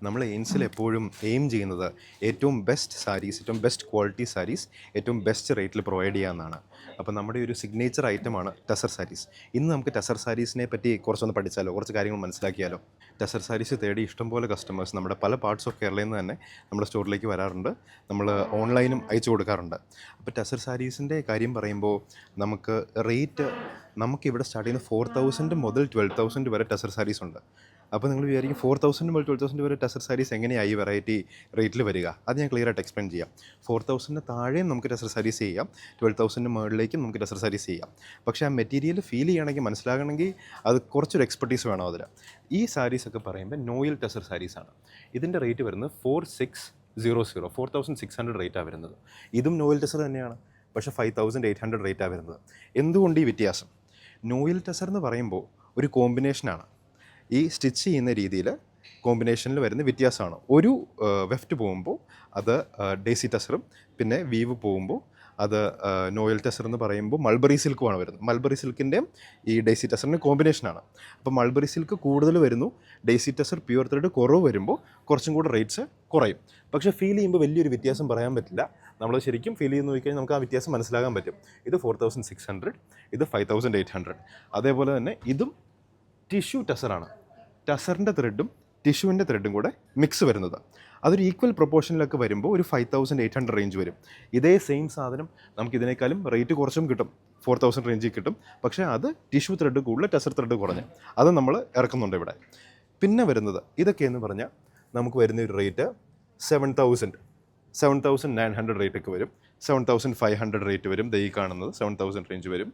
നമ്മൾ എയിംസിൽ എപ്പോഴും എയിം ചെയ്യുന്നത് ഏറ്റവും ബെസ്റ്റ് സാരീസ്, ഏറ്റവും ബെസ്റ്റ് ക്വാളിറ്റി സാരീസ് ഏറ്റവും ബെസ്റ്റ് റേറ്റിൽ പ്രൊവൈഡ് ചെയ്യാമെന്നാണ്. അപ്പോൾ നമ്മുടെ ഒരു സിഗ്നേച്ചർ ഐറ്റമാണ് ടസർ സാരീസ്. ഇന്ന് നമുക്ക് ടസർ സാരീസിനെ പറ്റി കുറച്ചൊന്ന് പഠിച്ചാലോ, കുറച്ച് കാര്യങ്ങൾ മനസ്സിലാക്കിയാലോ. ടസർ സാരീസ് തേടി ഇഷ്ടംപോലെ കസ്റ്റമേഴ്സ് നമ്മുടെ പല പാർട്സ് ഓഫ് കേരളയിൽ നിന്ന് തന്നെ നമ്മുടെ സ്റ്റോറിലേക്ക് വരാറുണ്ട്. നമ്മൾ ഓൺലൈനും അയച്ചു കൊടുക്കാറുണ്ട്. അപ്പോൾ ടസർ സാരീസിൻ്റെ കാര്യം പറയുമ്പോൾ നമുക്കിവിടെ സ്റ്റാർട്ട് ചെയ്യുന്ന 4,000 മുതൽ 12,000 വരെ ടസർ സാരീസ് ഉണ്ട്. അപ്പോൾ നിങ്ങൾ വിചാരിക്കും 4,000 മുതൽ 12,000 വരെ ടസർ സാരീസ് എങ്ങനെയായി വെറൈറ്റി റേറ്റിൽ വരിക? അത് ഞാൻ ക്ലിയർ ആയിട്ട് എക്സ്പ്ലെയിൻ ചെയ്യാം. 4,000 താഴെയും നമുക്ക് ടസർ സാരീസ് ചെയ്യാം, 12,000 മുകളിലേക്കും നമുക്ക് ടസർ സാരീസ് ചെയ്യാം. പക്ഷേ ആ മെറ്റീരിയൽ ഫീൽ ചെയ്യണമെങ്കിൽ, മനസ്സിലാകണമെങ്കിൽ അത് കുറച്ചൊരു എക്സ്പെർട്ടീസ് വേണം അതിൽ. ഈ സാരീസൊക്കെ പറയുമ്പോൾ നോയിൽ ടസർ സാരീസാണ്. ഇതിൻ്റെ റേറ്റ് വരുന്നത് 4,600, 4,600 റേറ്റാണ് വരുന്നത്. ഇതും നോയിൽ ടസർ തന്നെയാണ്, പക്ഷേ 5,800 റേറ്റാണ് വരുന്നത്. എന്തുകൊണ്ട് ഈ വ്യത്യാസം? നോയിൽ ടസർ എന്ന് പറയുമ്പോൾ ഒരു കോമ്പിനേഷനാണ്. ഈ സ്റ്റിച്ച് ചെയ്യുന്ന രീതിയിൽ കോമ്പിനേഷനിൽ വരുന്ന വ്യത്യാസമാണ്. ഒരു വെഫ്റ്റ് പോകുമ്പോൾ അത് ഡേസി ടസറും, പിന്നെ വീവ് പോകുമ്പോൾ അത് നോയൽ ടസർ എന്ന് പറയുമ്പോൾ മൾബറി സിൽക്കുമാണ് വരുന്നത്. മൾബറി സിൽക്കിൻ്റെയും ഈ ഡേസി ടസറിൻ്റെ കോമ്പിനേഷനാണ്. അപ്പോൾ മൾബറി സിൽക്ക് കൂടുതൽ വരുന്നു, ഡേസി ടസർ പ്യുവർ ത്രെഡ് കുറവ് വരുമ്പോൾ കുറച്ചും കൂടെ റേറ്റ്സ് കുറയും. പക്ഷേ ഫീൽ ചെയ്യുമ്പോൾ വലിയൊരു വ്യത്യാസം പറയാൻ പറ്റില്ല. നമ്മൾ ശരിക്കും ഫീൽ ചെയ്ത് നോക്കിക്കഴിഞ്ഞാൽ നമുക്ക് ആ വ്യത്യാസം മനസ്സിലാക്കാൻ പറ്റും. ഇത് 4,600, ഇത് 5,800. അതേപോലെ തന്നെ ഇതും ടിഷ്യൂ ടസറാണ്. ടസറിൻ്റെ ത്രെഡും ടിഷ്യൂവിൻ്റെ ത്രെഡും കൂടെ മിക്സ് വരുന്നത്. അതൊരു ഈക്വൽ പ്രൊപ്പോർഷനിലൊക്കെ വരുമ്പോൾ ഒരു 5,800 റേഞ്ച് വരും. ഇതേ സെയിം സാധനം നമുക്കിതിനേക്കാളും റേറ്റ് കുറച്ചും കിട്ടും, 4,000 റേഞ്ചിൽ കിട്ടും. പക്ഷേ അത് ടിഷ്യൂ ത്രെഡ് കൂടുതൽ, ടസർ ത്രെഡ് കുറഞ്ഞ് അത് നമ്മൾ ഇറക്കുന്നുണ്ട് ഇവിടെ. പിന്നെ വരുന്നത് ഇതൊക്കെയെന്ന് പറഞ്ഞാൽ നമുക്ക് വരുന്ന ഒരു റേറ്റ് 7,900 റേറ്റൊക്കെ വരും, 7,500 റേറ്റ് വരും. ഈ കാണുന്നത് 7,000 റേഞ്ച് വരും.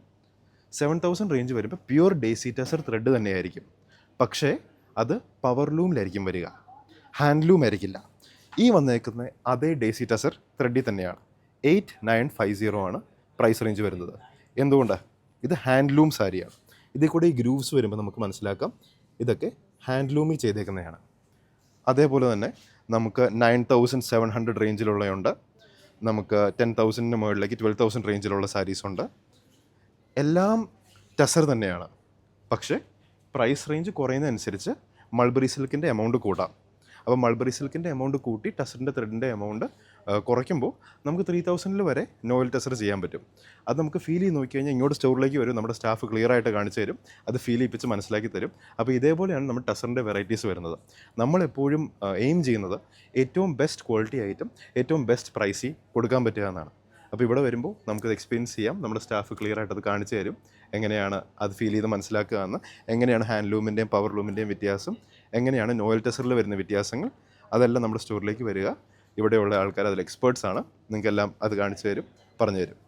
7,000 റേഞ്ച് വരുമ്പോൾ പ്യുവർ ഡേസി ടസർ ത്രെഡ് തന്നെയായിരിക്കും. പക്ഷേ അത് പവർ ലൂമിലായിരിക്കും വരിക, ഹാൻഡ്ലൂം ആയിരിക്കില്ല. ഈ വന്നേക്കുന്ന അതേ ഡേസി ടസർ ത്രെഡിൽ തന്നെയാണ്. 8,950 ആണ് പ്രൈസ് റേഞ്ച് വരുന്നത്. എന്തുകൊണ്ട്? ഇത് ഹാൻഡ്ലൂം സാരിയാണ്. ഇതിൽ കൂടെ ഈ ഗ്രൂവ്സ് വരുമ്പോൾ നമുക്ക് മനസ്സിലാക്കാം ഇതൊക്കെ ഹാൻഡ്ലൂമിൽ ചെയ്തേക്കുന്നതാണ്. അതേപോലെ തന്നെ നമുക്ക് 9,700 റേഞ്ചിലുള്ളതുണ്ട്, നമുക്ക് 10,000 മുകളിലേക്ക് 12,000 റേഞ്ചിലുള്ള സാരീസുണ്ട്. എല്ലാം ടസർ തന്നെയാണ്. പക്ഷേ പ്രൈസ് റേഞ്ച് കുറയുന്നതനുസരിച്ച് മൾബറി സിൽക്കിൻ്റെ എമൗണ്ട് കൂട്ടാം. അപ്പോൾ മൾബറി സിൽക്കിൻ്റെ എമൗണ്ട് കൂട്ടി ടസറിൻ്റെ ത്രെഡിൻ്റെ എമൗണ്ട് കുറയ്ക്കുമ്പോൾ നമുക്ക് 3,000 വരെ നോയിൽ ടസർ ചെയ്യാൻ പറ്റും. അത് നമുക്ക് ഫീൽ ചെയ്ത് നോക്കിക്കഴിഞ്ഞാൽ ഇങ്ങോട്ട് സ്റ്റോറിലേക്ക് വരും, നമ്മുടെ സ്റ്റാഫ് ക്ലിയർ ആയിട്ട് കാണിച്ചു തരും, അത് ഫീൽ ചെയ്യിപ്പിച്ച് മനസ്സിലാക്കി തരും. അപ്പോൾ ഇതേപോലെയാണ് നമ്മൾ ടസറിൻ്റെ വെറൈറ്റീസ് വരുന്നത്. നമ്മളെപ്പോഴും എയിം ചെയ്യുന്നത് ഏറ്റവും ബെസ്റ്റ് ക്വാളിറ്റി ആയിട്ടും ഏറ്റവും ബെസ്റ്റ് പ്രൈസിൽ കൊടുക്കാൻ പറ്റുക എന്നാണ്. അപ്പോൾ ഇവിടെ വരുമ്പോൾ നമുക്കത് എക്സ്പീരിയൻസ് ചെയ്യാം. നമ്മുടെ സ്റ്റാഫ് ക്ലിയർ ആയിട്ട് അത് കാണിച്ചു തരും, എങ്ങനെയാണ് അത് ഫീൽ ചെയ്ത് മനസ്സിലാക്കുക എന്ന്, എങ്ങനെയാണ് ഹാൻഡ്ലൂമിൻ്റെയും പവർ ലൂമിൻ്റെയും വ്യത്യാസം, എങ്ങനെയാണ് നോയൽ ടസറിൽ വരുന്ന വ്യത്യാസങ്ങൾ, അതെല്ലാം നമ്മുടെ സ്റ്റോറിലേക്ക് വരിക. ഇവിടെയുള്ള ആൾക്കാർ അതിൽ എക്സ്പേർട്സ് ആണ്, നിങ്ങൾക്കെല്ലാം അത് കാണിച്ചു തരും, പറഞ്ഞു തരും.